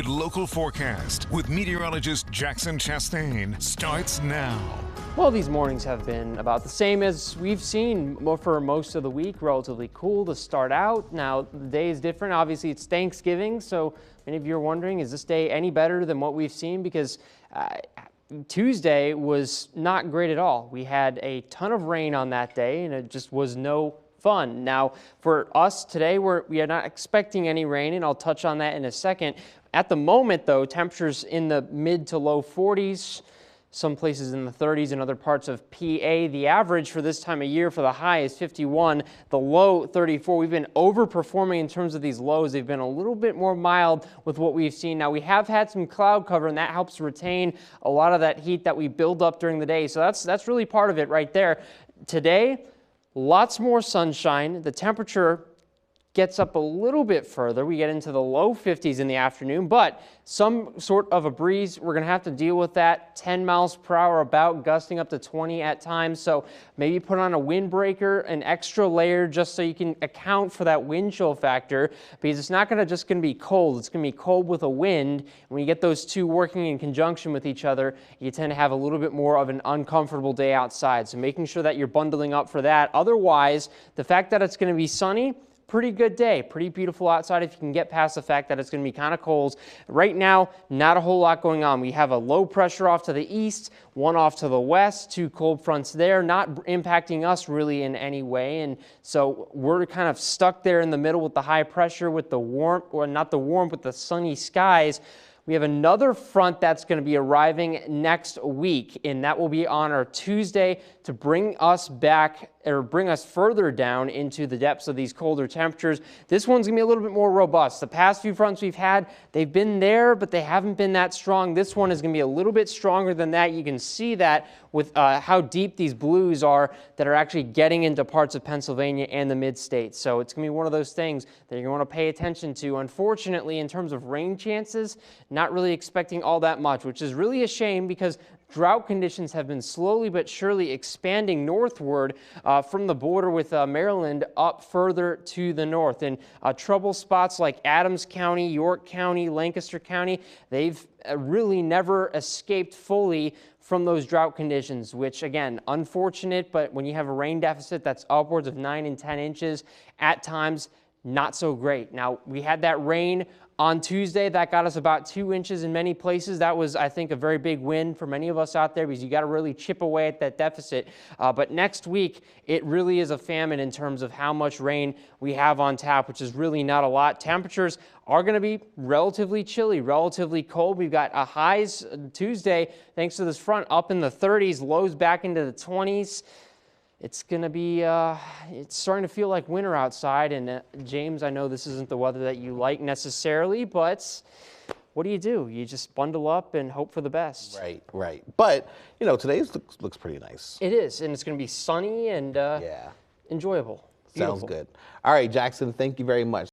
Local forecast with meteorologist Jackson Chastain starts now. Well, these mornings have been about the same as we've seen for most of the week. Relatively cool to start out. Now, the day is different. Obviously, it's Thanksgiving, so many of you are wondering, is this day any better than what we've seen? Because Tuesday was not great at all. We had a ton of rain on that day, and it just was no fun. Now, for us today, we are not expecting any rain, and I'll touch on that in a second. At the moment, though, temperatures in the mid to low 40s, some places in the 30s in other parts of PA. The average for this time of year for the high is 51, the low 34. We've been overperforming in terms of these lows. They've been a little bit more mild with what we've seen. Now, we have had some cloud cover, and that helps retain a lot of that heat that we build up during the day. So that's really part of it right there. Today, lots more sunshine. The temperature gets up a little bit further. We get into the low 50s in the afternoon, but some sort of a breeze. We're going to have to deal with that. 10 miles per hour about, gusting up to 20 at times. So maybe put on a windbreaker, an extra layer, just so you can account for that wind chill factor, because it's not just going to be cold. It's going to be cold with a wind. When you get those two working in conjunction with each other, you tend to have a little bit more of an uncomfortable day outside. So making sure that you're bundling up for that. Otherwise, the fact that it's going to be sunny, pretty good day, pretty beautiful outside if you can get past the fact that it's going to be kind of cold. Right now, not a whole lot going on. We have a low pressure off to the east, one off to the west, two cold fronts there, not impacting us really in any way. And so we're kind of stuck there in the middle with the high pressure, with the warmth, or not the warmth, with the sunny skies. We have another front that's going to be arriving next week, and that will be on our Tuesday to bring us back, or bring us further down into the depths of these colder temperatures. This one's going to be a little bit more robust. The past few fronts we've had, they've been there, but they haven't been that strong. This one is going to be a little bit stronger than that. You can see that with how deep these blues are that are actually getting into parts of Pennsylvania and the mid-states. So it's going to be one of those things that you're going to want to pay attention to. Unfortunately, in terms of rain chances, not really expecting all that much, which is really a shame because drought conditions have been slowly but surely expanding northward from the border with Maryland up further to the north. And trouble spots like Adams County, York County, Lancaster County, they've really never escaped fully from those drought conditions, which again, unfortunate, but when you have a rain deficit that's upwards of 9 and 10 inches, at times, not so great. Now, we had that rain on Tuesday. That got us about 2 inches in many places. That was, I think, a very big win for many of us out there because you got to really chip away at that deficit. But next week, it really is a famine in terms of how much rain we have on tap, which is really not a lot. Temperatures are going to be relatively chilly, relatively cold. We've got a highs Tuesday, thanks to this front, up in the 30s, lows back into the 20s. It's going to be, it's starting to feel like winter outside. And James, I know this isn't the weather that you like necessarily, but what do? You just bundle up and hope for the best. Right. But, you know, today's looks pretty nice. It is, and it's going to be sunny and yeah, enjoyable. Sounds good. All right, Jackson, thank you very much.